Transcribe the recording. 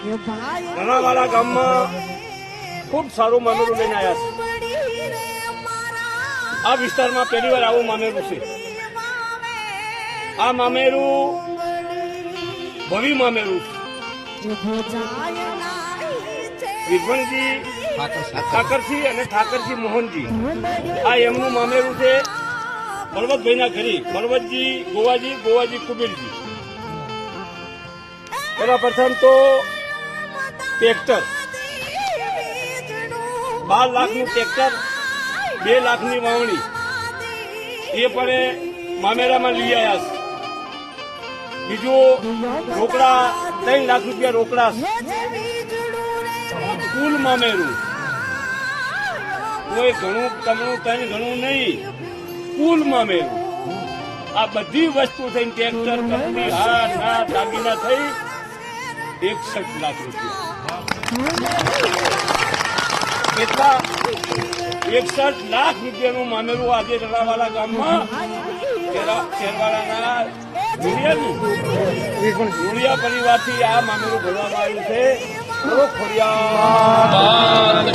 નાનાવાડા ગામમાં ખૂબ સારું મામેરું લઈને આવ્યા છે. આ વિસ્તારમાં પહેલી વાર આવું મામેરું છે. આ મામેરું ભવ્ય મામેરું વિઘવણજી ઠાકરસિંહ અને ઠાકરસિંહ મોહનજી, આ એમનું મામેરું છે. બળવંતભાઈના ઘરે બળવંતજી ગોવાજી કુબેરજી. પેલા પ્રથમ તો ટ્રેક્ટર 12 લાખનું ટ્રેક્ટર, 2 લાખની વાવણી એ પણ મામેરામાં લઈ આવ્યા છે. બીજું રોકડા 3 લાખ રૂપિયા રોકડા, કુલ મામેરું કોઈ ઘણું કમણું કઈ ઘણું નહીં, કુલ મામેરું. આ બધી વસ્તુ થઈને ટ્રેક્ટર, કંપની, હાર ના દાગીના થઈ 61 લાખ રૂપિયા. કેટલા? 61 લાખ રૂપિયાનું મામેરું આજે રણાવાલા ગામમાં શેરવાડાના ધુળિયા પરિવારથી આ મામેરું ભરવામાં આવ્યું છે. ખોડિયાર